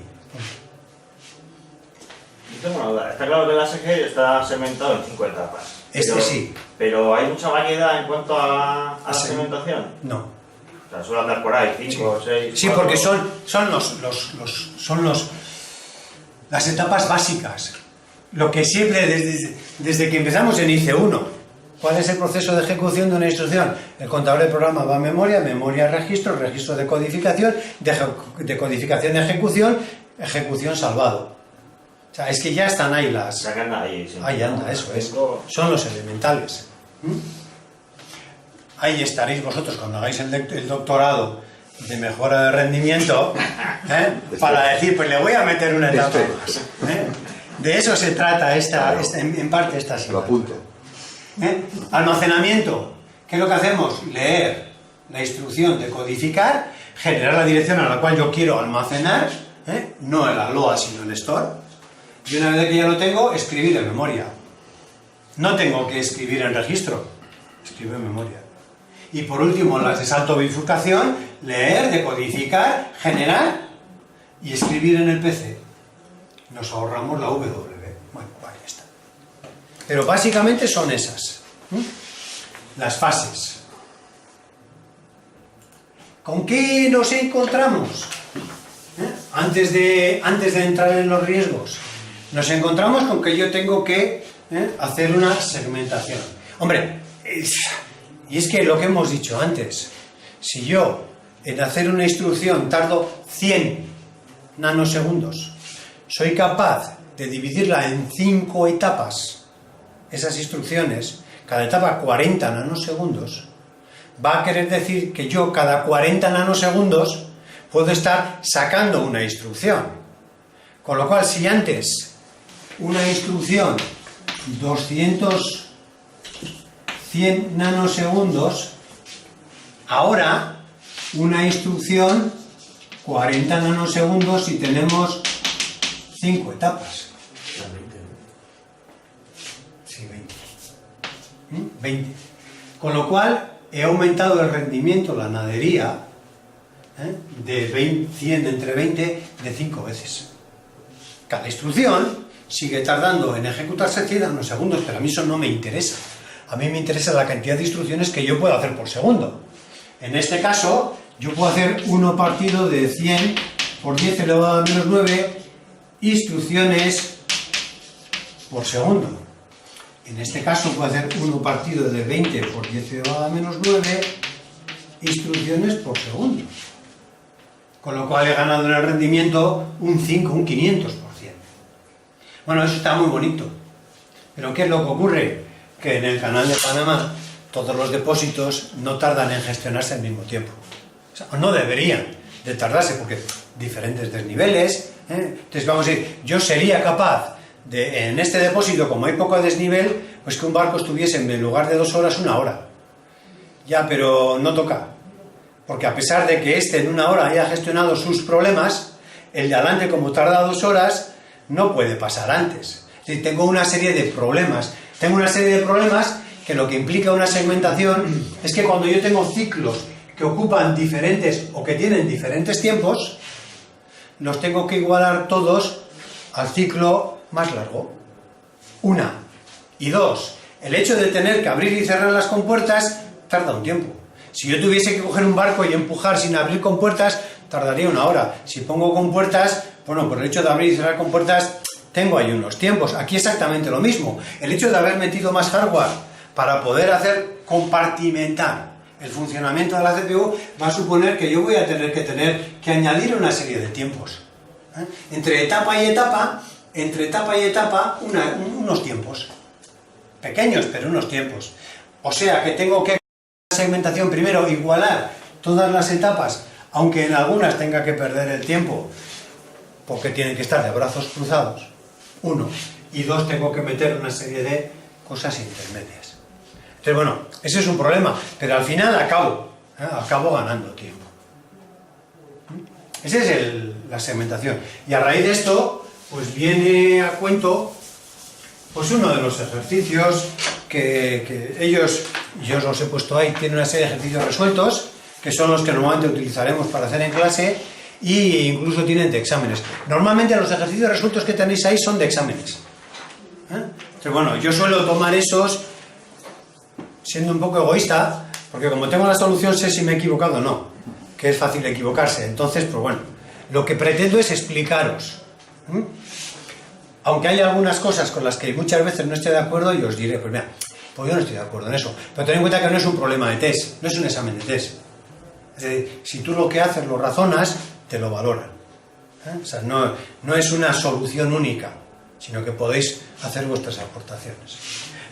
Yo tengo una duda. Está claro que el ASG está segmentado en 5 etapas. Sí. Pero ¿hay mucha variedad en cuanto a la segmentación? No. O sea, suele andar por ahí, 5, 6... Sí, porque son las etapas básicas. Lo que siempre, desde que empezamos en IC1, ¿cuál es el proceso de ejecución de una instrucción? El contador del programa va a memoria, memoria registro, registro de codificación, de codificación de ejecución, ejecución salvado. O sea, es que ya están ahí las... Ahí anda, eso es. Son los elementales. Ahí estaréis vosotros cuando hagáis el doctorado de mejora de rendimiento, para decir, pues le voy a meter una etapa más. De eso se trata en parte esta asignatura. Lo apunto. Almacenamiento. ¿Qué es lo que hacemos? Leer la instrucción de codificar, generar la dirección a la cual yo quiero almacenar, no el ALOA sino el store, y una vez que ya lo tengo, escribir en memoria. No tengo que escribir en registro, escribo en memoria. Y por último, las de salto o bifurcación, leer, decodificar, generar y escribir en el PC. Nos ahorramos la W. Bueno, ahí está. Pero básicamente son esas. Las fases. ¿Con qué nos encontramos? Antes de entrar en los riesgos, nos encontramos con que yo tengo que hacer una segmentación. Hombre, y es que lo que hemos dicho antes, si yo en hacer una instrucción tardo 100 nanosegundos, soy capaz de dividirla en 5 etapas, esas instrucciones, cada etapa 40 nanosegundos, va a querer decir que yo cada 40 nanosegundos puedo estar sacando una instrucción. Con lo cual, si antes una instrucción 100 nanosegundos, ahora una instrucción 40 nanosegundos y tenemos 5 etapas. 20. Con lo cual he aumentado el rendimiento, la nadería, de 100 entre 20 de 5 veces. Cada instrucción sigue tardando en ejecutarse 100 nanosegundos, pero a mí eso no me interesa. A mí me interesa la cantidad de instrucciones que yo puedo hacer por segundo. En este caso, yo puedo hacer 1 partido de 100 por 10 elevado a menos 9 instrucciones por segundo. En este caso puedo hacer 1 partido de 20 por 10 elevado a menos 9 instrucciones por segundo. Con lo cual he ganado en el rendimiento un 500%. Bueno, eso está muy bonito. Pero ¿qué es lo que ocurre? Que en el canal de Panamá todos los depósitos no tardan en gestionarse al mismo tiempo. O sea, no deberían de tardarse porque diferentes desniveles. Entonces vamos a decir, yo sería capaz de, en este depósito, como hay poco desnivel, pues que un barco estuviese en lugar de 2 horas, 1 hora. Ya, pero no toca. Porque a pesar de que en 1 hora haya gestionado sus problemas, el de adelante, como tarda 2 horas, no puede pasar antes. Es decir, tengo una serie de problemas. Tengo una serie de problemas que lo que implica una segmentación es que cuando yo tengo ciclos que ocupan diferentes o que tienen diferentes tiempos, los tengo que igualar todos al ciclo más largo. 1. Y 2. El hecho de tener que abrir y cerrar las compuertas tarda un tiempo. Si yo tuviese que coger un barco y empujar sin abrir compuertas, tardaría 1 hora. Si pongo compuertas, bueno, por el hecho de abrir y cerrar compuertas, tengo ahí unos tiempos. Aquí exactamente lo mismo. El hecho de haber metido más hardware para poder hacer compartimentar el funcionamiento de la CPU va a suponer que yo voy a tener que añadir una serie de tiempos. Entre etapa y etapa, unos tiempos. Pequeños, pero unos tiempos. O sea que tengo que, la segmentación, primero igualar todas las etapas, aunque en algunas tenga que perder el tiempo, porque tienen que estar de brazos cruzados. 1. Y 2, tengo que meter una serie de cosas intermedias. Entonces, bueno, ese es un problema, pero al final acabo ganando tiempo. Esa es la segmentación. Y a raíz de esto, pues viene a cuento pues uno de los ejercicios que ellos, yo os los he puesto ahí, tienen una serie de ejercicios resueltos, que son los que normalmente utilizaremos para hacer en clase, e incluso tienen de exámenes. Normalmente los ejercicios resueltos que tenéis ahí son de exámenes. Entonces, bueno, yo suelo tomar esos siendo un poco egoísta, porque como tengo la solución sé si me he equivocado o no, que es fácil equivocarse. Entonces, pues bueno, lo que pretendo es explicaros. Aunque hay algunas cosas con las que muchas veces no estoy de acuerdo, y os diré, pues mira, pues yo no estoy de acuerdo en eso. Pero ten en cuenta que no es un problema de test, no es un examen de test. Es decir, si tú lo que haces lo razonas, te lo valoran. O sea, no es una solución única, sino que podéis hacer vuestras aportaciones.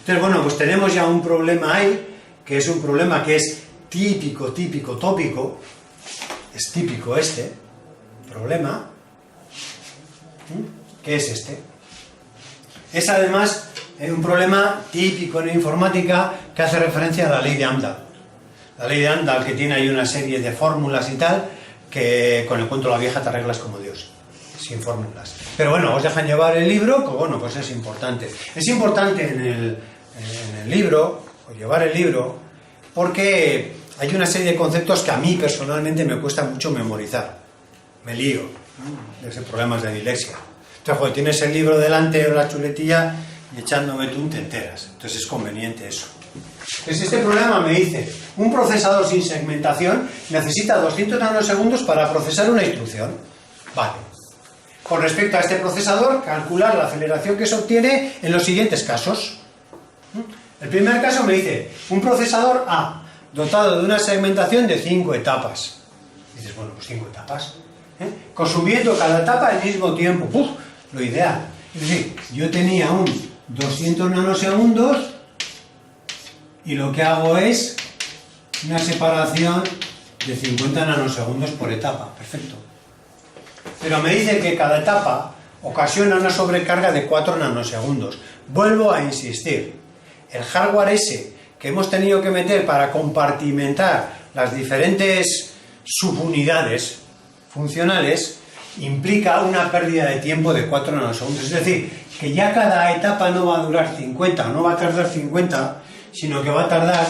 Entonces, bueno, pues tenemos ya un problema ahí, que es un problema que es típico, tópico. Es típico este problema. ¿Qué es este? Es además un problema típico en informática que hace referencia a la ley de Amdahl. La ley de Amdahl, que tiene ahí una serie de fórmulas y tal, que con el cuento de la vieja te arreglas como Dios, sin fórmulas. Pero bueno, os dejan llevar el libro, pues bueno, pues es importante. Es importante en el libro, o llevar el libro, porque hay una serie de conceptos que a mí personalmente me cuesta mucho memorizar. Me lío, ¿no? De problemas de dislexia. Entonces, joder, tienes el libro delante o la chuletilla y echándome tú te enteras. Entonces es conveniente eso. Entonces este problema me dice, un procesador sin segmentación necesita 200 nanosegundos para procesar una instrucción. Vale. Con respecto a este procesador, calcular la aceleración que se obtiene en los siguientes casos. El primer caso me dice, un procesador A, dotado de una segmentación de 5 etapas. Y dices, bueno, pues 5 etapas. Consumiendo cada etapa al mismo tiempo. ¡Puf! Lo ideal. Es decir, yo tenía un 200 nanosegundos y lo que hago es una separación de 50 nanosegundos por etapa. Perfecto. Pero me dice que cada etapa ocasiona una sobrecarga de 4 nanosegundos. Vuelvo a insistir. El hardware ese que hemos tenido que meter para compartimentar las diferentes subunidades funcionales implica una pérdida de tiempo de 4 nanosegundos. Es decir, que ya cada etapa no va a durar 50, no va a tardar 50, sino que va a tardar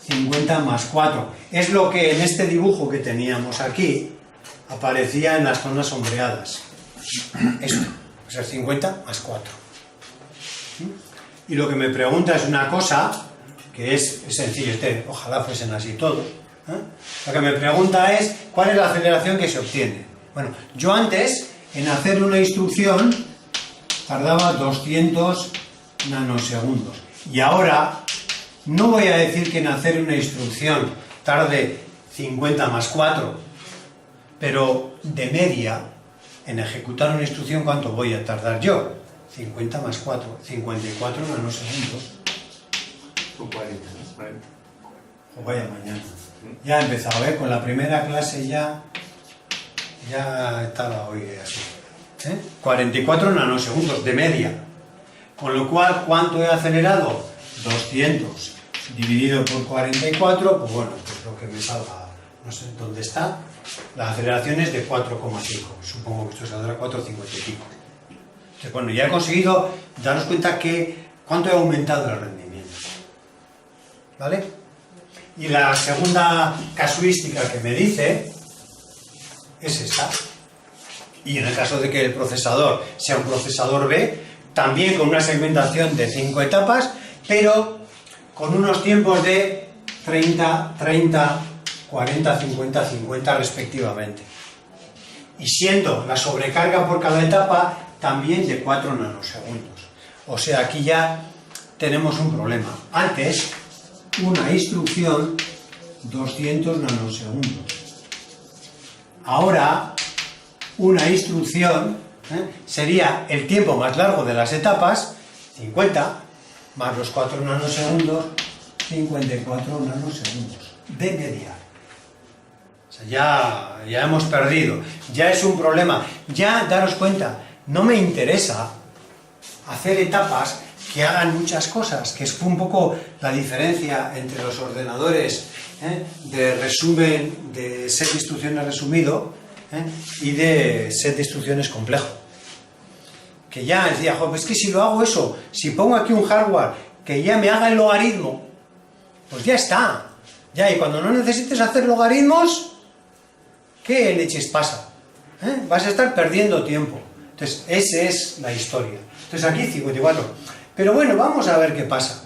50 más 4. Es lo que en este dibujo que teníamos aquí aparecía en las zonas sombreadas. Esto, o sea, 50 más 4. Y lo que me pregunta es una cosa que es sencillo, ojalá fuesen así todos. Lo que me pregunta es ¿cuál es la aceleración que se obtiene? Bueno, yo antes en hacer una instrucción tardaba 200 nanosegundos y ahora no voy a decir que en hacer una instrucción tarde 50 más 4, pero de media en ejecutar una instrucción ¿cuánto voy a tardar yo? 50 más 4, 54 nanosegundos. Con 40, ¿no? 40. O vaya mañana. Ya he empezado, con la primera clase ya estaba hoy así. 44 nanosegundos de media. Con lo cual, ¿cuánto he acelerado? 200 dividido por 44, pues bueno, pues lo que me salga, no sé dónde está. La aceleración es de 4,5. Supongo que esto saldrá 4,50 y pico. Entonces, bueno, ya he conseguido daros cuenta que cuánto he aumentado el rendimiento. ¿Vale? Y la segunda casuística que me dice es esta. Y en el caso de que el procesador sea un procesador B, también con una segmentación de 5 etapas, pero con unos tiempos de 30, 40, 50, 50 respectivamente. Y siendo la sobrecarga por cada etapa también de 4 nanosegundos. O sea, aquí ya tenemos un problema. Antes, una instrucción, 200 nanosegundos. Ahora, una instrucción sería el tiempo más largo de las etapas, 50, más los 4 nanosegundos, 54 nanosegundos, de media. O sea, ya hemos perdido, ya es un problema. Ya, daros cuenta, no me interesa hacer etapas que hagan muchas cosas, que es un poco la diferencia entre los ordenadores de resumen, de set de instrucciones resumido y de set de instrucciones complejo. Que ya decía, pues es que si lo hago eso, si pongo aquí un hardware que ya me haga el logaritmo, pues ya está. Ya, y cuando no necesites hacer logaritmos, ¿qué leches pasa? Vas a estar perdiendo tiempo. Entonces, esa es la historia. Entonces aquí 54. Pero bueno, vamos a ver qué pasa.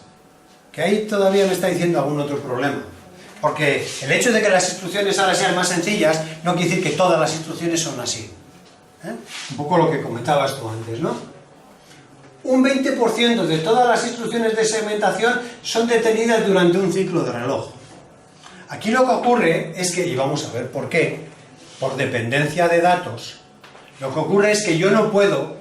Que ahí todavía me está diciendo algún otro problema. Porque el hecho de que las instrucciones ahora sean más sencillas no quiere decir que todas las instrucciones son así. Un poco lo que comentabas tú antes, ¿no? Un 20% de todas las instrucciones de segmentación son detenidas durante un ciclo de reloj. Aquí lo que ocurre es que, y vamos a ver por qué, por dependencia de datos, lo que ocurre es que yo no puedo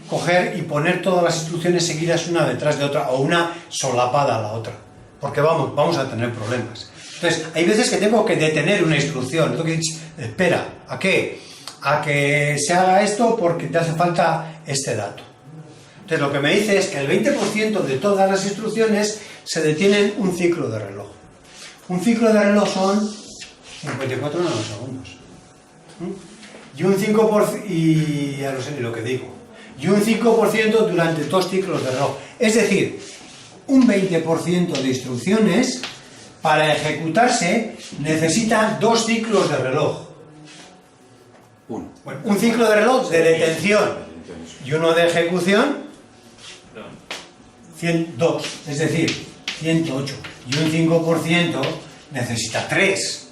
coger y poner todas las instrucciones seguidas una detrás de otra o una solapada a la otra, porque vamos a tener problemas. Entonces, hay veces que tengo que detener una instrucción. Espera, ¿a qué? A que se haga esto porque te hace falta este dato. Entonces, lo que me dice es que el 20% de todas las instrucciones se detienen un ciclo de reloj. Un ciclo de reloj son 54 nanosegundos. Y un 5%, y ya no sé ni lo que digo, y un 5% durante 2 ciclos de reloj. Es decir, un 20% de instrucciones para ejecutarse necesitan 2 ciclos de reloj. Bueno, un ciclo de reloj de detención y uno de ejecución, 102, es decir, 108. Y un 5% necesita 3.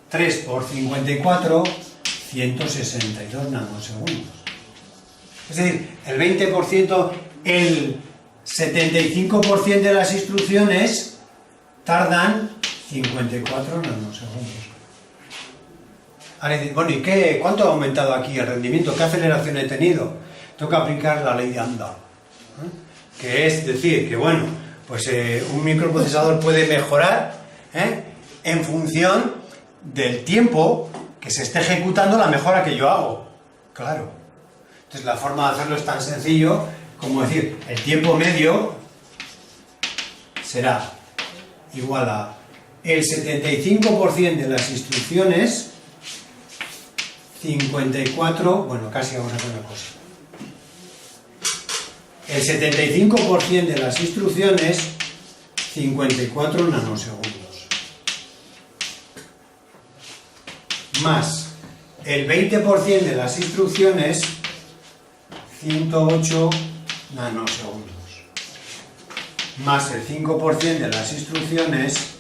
3 por 54, 162 nanosegundos. Es decir, el 20%, el 75% de las instrucciones tardan 54 nanosegundos. Ahora dices, bueno, ¿y qué? ¿Cuánto ha aumentado aquí el rendimiento? ¿Qué aceleración he tenido? Tengo que aplicar la ley de Amdahl, que es decir, que bueno, pues un microprocesador puede mejorar en función del tiempo que se esté ejecutando la mejora que yo hago. Claro. Entonces la forma de hacerlo es tan sencillo como decir, el tiempo medio será igual a el 75% de las instrucciones, 54, bueno, casi vamos a hacer una cosa. El 75% de las instrucciones, 54 nanosegundos. Más el 20% de las instrucciones, 108 nanosegundos. Más el 5% de las instrucciones,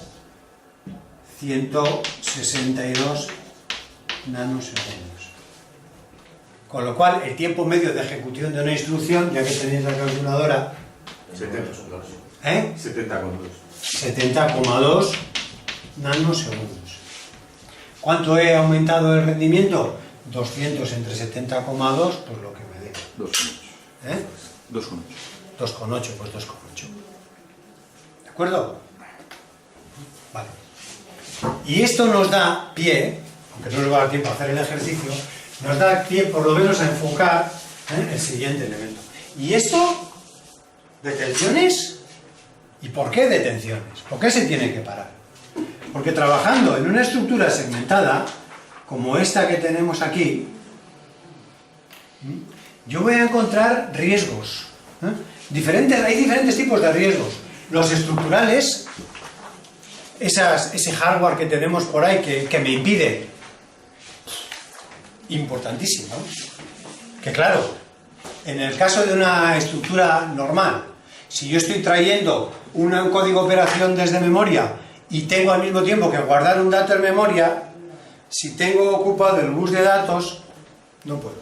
162 nanosegundos. Con lo cual, el tiempo medio de ejecución de una instrucción, ya que tenéis la calculadora, 70,2 nanosegundos. ¿Cuánto he aumentado el rendimiento? 200 entre 70,2, pues lo que me dé. 2,8. 2,8, pues 2,8. ¿De acuerdo? Vale. Y esto nos da pie, aunque no nos va a dar tiempo a hacer el ejercicio, nos da pie por lo menos a enfocar el siguiente elemento. ¿Y esto? ¿Detenciones? ¿Y por qué detenciones? ¿Por qué se tiene que parar? Porque trabajando en una estructura segmentada, como esta que tenemos aquí, yo voy a encontrar riesgos. Hay diferentes tipos de riesgos. Los estructurales, ese hardware que tenemos por ahí que me impide, importantísimo, ¿no? Que claro, en el caso de una estructura normal, si yo estoy trayendo un código de operación desde memoria y tengo al mismo tiempo que guardar un dato en memoria, si tengo ocupado el bus de datos, no puedo.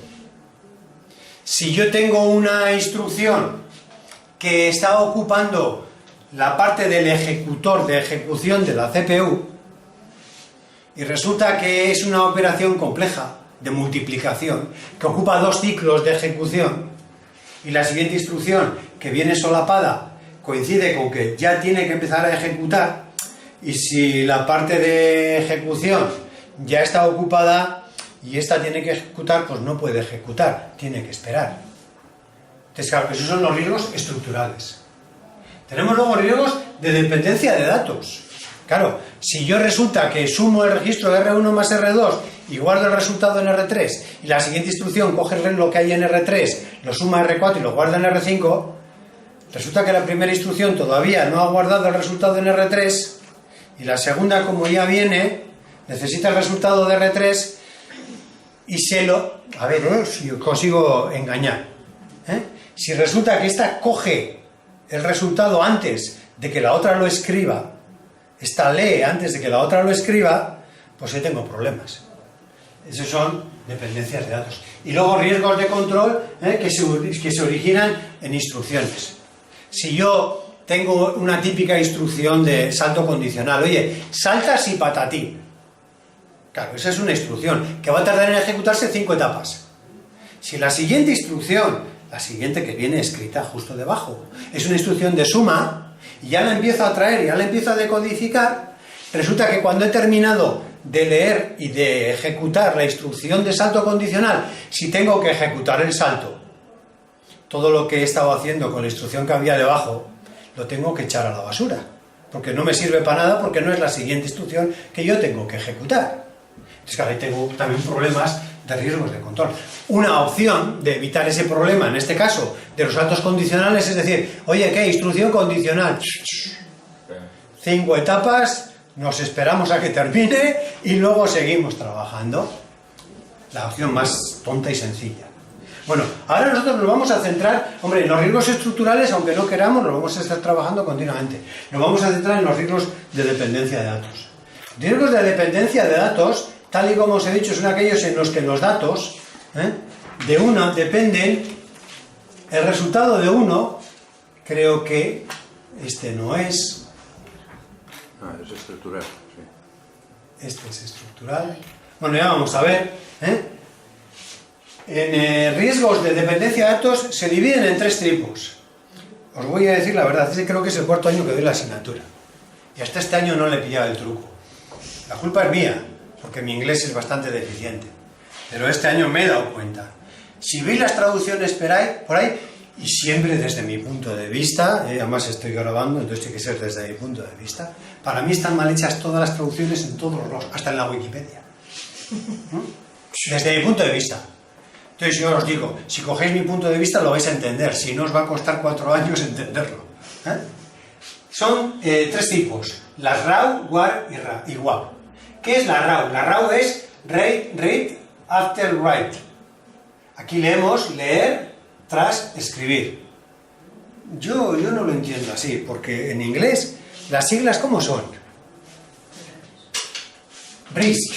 Si yo tengo una instrucción que está ocupando la parte del ejecutor de ejecución de la CPU y resulta que es una operación compleja de multiplicación que ocupa 2 ciclos de ejecución y la siguiente instrucción que viene solapada coincide con que ya tiene que empezar a ejecutar, y si la parte de ejecución ya está ocupada y esta tiene que ejecutar, pues no puede ejecutar, tiene que esperar. Entonces, claro, esos son los riesgos estructurales. Tenemos luego riesgos de dependencia de datos. Claro, si yo resulta que sumo el registro R1 más R2 y guardo el resultado en R3 y la siguiente instrucción coge lo que hay en R3, lo suma a R4 y lo guarda en R5, resulta que la primera instrucción todavía no ha guardado el resultado en R3 y la segunda, como ya viene, necesita el resultado de R3 y se lo... A ver, si consigo engañar. Si resulta que esta coge el resultado antes de que la otra lo escriba, esta lee antes de que la otra lo escriba, pues ahí tengo problemas. Esos son dependencias de datos. Y luego riesgos de control que se originan en instrucciones. Si yo tengo una típica instrucción de salto condicional, oye, saltas y patatí. Claro, esa es una instrucción que va a tardar en ejecutarse 5 etapas. Si la siguiente instrucción, la siguiente que viene escrita justo debajo, es una instrucción de suma, y ya la empiezo a traer, ya la empiezo a decodificar, resulta que cuando he terminado de leer y de ejecutar la instrucción de salto condicional, si tengo que ejecutar el salto, todo lo que he estado haciendo con la instrucción que había debajo, lo tengo que echar a la basura, porque no me sirve para nada, porque no es la siguiente instrucción que yo tengo que ejecutar. Entonces, claro, ahí tengo también problemas de riesgos de control. Una opción de evitar ese problema, en este caso, de los saltos condicionales, es decir, oye, ¿qué? Instrucción condicional. 5 etapas, nos esperamos a que termine y luego seguimos trabajando. La opción más tonta y sencilla. Bueno, ahora nosotros nos vamos a centrar, hombre, en los riesgos estructurales, aunque no queramos, los vamos a estar trabajando continuamente. Nos vamos a centrar en los riesgos de dependencia de datos. Riesgos de dependencia de datos, tal y como os he dicho, son aquellos en los que los datos de uno dependen, el resultado de uno, creo que este no es. Ah, es estructural, sí. Este es estructural. Bueno, ya vamos a ver. En riesgos de dependencia de datos se dividen en 3 tipos. Os voy a decir la verdad, creo que es el 4º año que doy la asignatura. Y hasta este año no le he pillado el truco. La culpa es mía, porque mi inglés es bastante deficiente. Pero este año me he dado cuenta. Si veis las traducciones por ahí, y siempre desde mi punto de vista, además estoy grabando, entonces tiene que ser desde mi punto de vista, para mí están mal hechas todas las traducciones en todos los, hasta en la Wikipedia. Desde mi punto de vista. Entonces yo os digo, si cogéis mi punto de vista lo vais a entender, si no os va a costar 4 años entenderlo. Son 3 tipos, las RAW, WAR y WAP. ¿Qué es la RAW? La RAW es Read After Write. Aquí leemos leer tras escribir. Yo no lo entiendo así, porque en inglés las siglas ¿cómo son? RISC.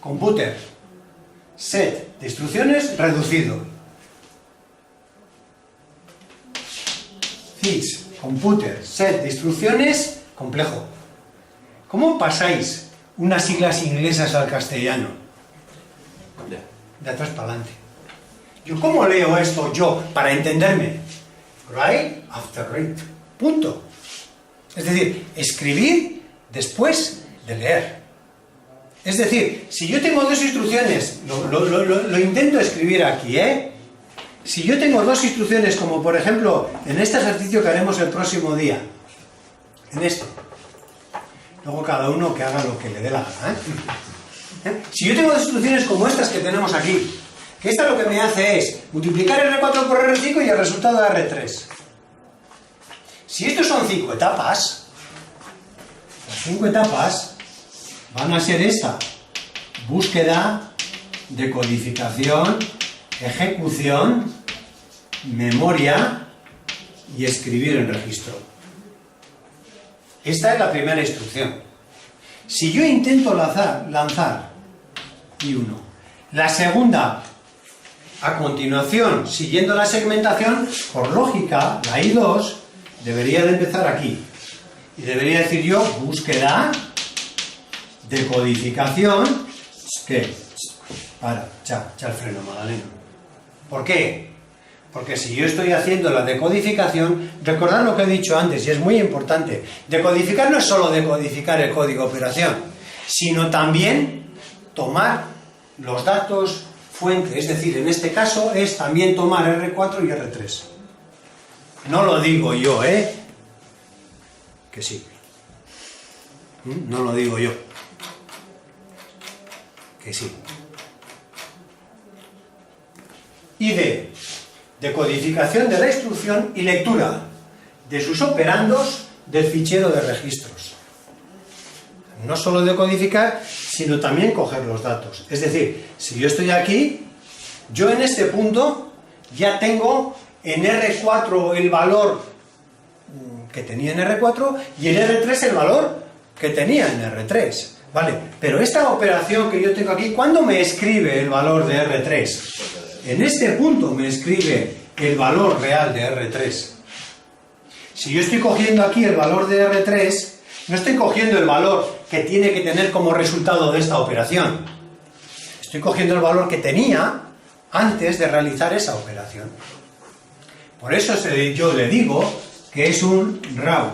Computer. Set de instrucciones reducido. CIS. Computer. Set de instrucciones complejo. ¿Cómo pasáis unas siglas inglesas al castellano? De atrás para adelante. ¿Yo cómo leo esto yo para entenderme? Write after read. Punto. Es decir, escribir después de leer. Es decir, si yo tengo 2 instrucciones, lo intento escribir aquí, Si yo tengo 2 instrucciones, como por ejemplo en este ejercicio que haremos el próximo día, en este, luego cada uno que haga lo que le dé la gana, Si yo tengo 2 instrucciones como estas que tenemos aquí, que esta lo que me hace es multiplicar R4 por R5 y el resultado de R3. Si estos son 5 etapas, las 5 etapas van a ser esta: búsqueda, decodificación, ejecución, memoria y escribir en registro. Esta es la primera instrucción. Si yo intento lanzar I1, la segunda, a continuación, siguiendo la segmentación, por lógica, la I2 debería de empezar aquí. Y debería decir yo, búsqueda, decodificación, ¿qué? Para, echa el freno, Magdalena. ¿Por qué? Porque si yo estoy haciendo la decodificación, recordad lo que he dicho antes, y es muy importante, decodificar no es solo decodificar el código de operación, sino también tomar los datos fuente, es decir, en este caso es también tomar R4 y R3. No lo digo yo, que sí. No lo digo yo. Que sí. Y de decodificación de la instrucción y lectura de sus operandos del fichero de registros. No solo decodificar, sino también coger los datos. Es decir, si yo estoy aquí, yo en este punto ya tengo en R4 el valor que tenía en R4 y en R3 el valor que tenía en R3. ¿Vale? Pero esta operación que yo tengo aquí, ¿cuándo me escribe el valor de R3? En este punto me escribe el valor real de R3. Si yo estoy cogiendo aquí el valor de R3, no estoy cogiendo el valor que tiene que tener como resultado de esta operación. Estoy cogiendo el valor que tenía antes de realizar esa operación. Por eso yo le digo que es un raw.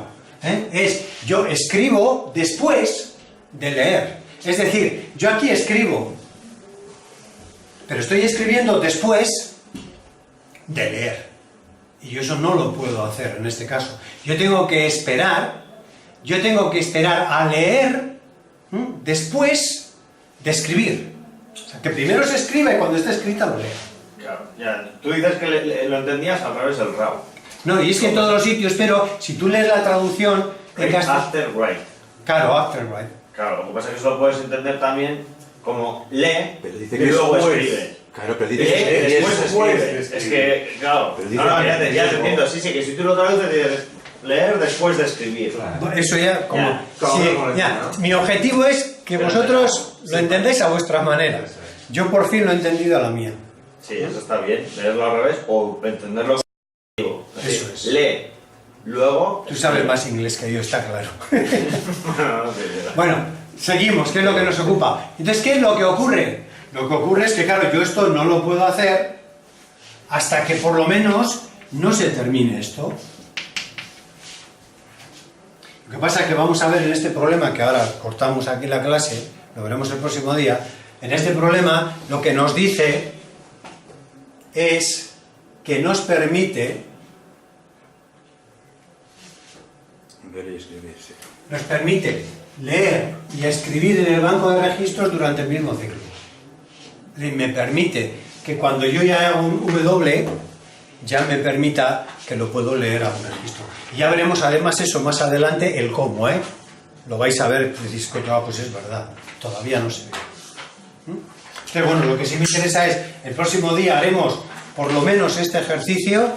Yo escribo después de leer. Es decir, yo aquí escribo, pero estoy escribiendo después de leer. Y yo eso no lo puedo hacer en este caso. Yo tengo que esperar a leer después de escribir. O sea, que primero se escribe y cuando está escrita lo lea. Claro, ya. Tú dices que lo entendías a través del RAW. No, y es que en todos los sitios, pero si tú lees la traducción en castellano... After write. Claro, after write. Claro, lo que pasa es que eso lo puedes entender también como lee pero dice y que luego después. escribe. Claro, pero dice Lee que y después después escribe. Es que, claro, pero dice no, que ya te luego- entiendo. Sí, que si tú lo traduces, dices leer después de escribir. Claro. Eso ya, como... Ya. Sí, ya. Mi objetivo es que vosotros lo entendáis a vuestra manera. Yo por fin lo he entendido a la mía. Sí, eso está bien. Leerlo al revés o entenderlo como Eso es. lee, luego... Tú sabes más inglés que yo, está claro. No, sí, sí. Bueno, seguimos, ¿qué es lo que nos ocupa? Entonces, ¿qué es lo que ocurre? Lo que ocurre es que, claro, yo esto no lo puedo hacer hasta que por lo menos no se termine esto. Lo que pasa es que vamos a ver en este problema, que ahora cortamos aquí la clase, lo veremos el próximo día, en este problema lo que nos dice es que nos permite Ver y escribir, sí. nos permite leer y escribir en el banco de registros durante el mismo ciclo. Es decir, me permite que cuando yo ya hago un W, ya me permita que lo puedo leer a un registro. Y ya veremos además eso más adelante, el cómo, Lo vais a ver, decís que pues es verdad, todavía no se ve. Entonces, bueno, lo que sí me interesa es, el próximo día haremos por lo menos este ejercicio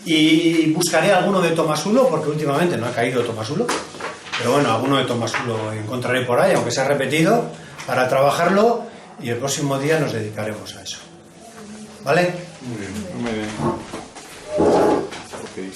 y buscaré alguno de Tomasulo, porque últimamente no ha caído Tomasulo, pero bueno, alguno de Tomasulo encontraré por ahí, aunque sea repetido, para trabajarlo, y el próximo día nos dedicaremos a eso. ¿Vale? Muy bien. Muy bien. Ok.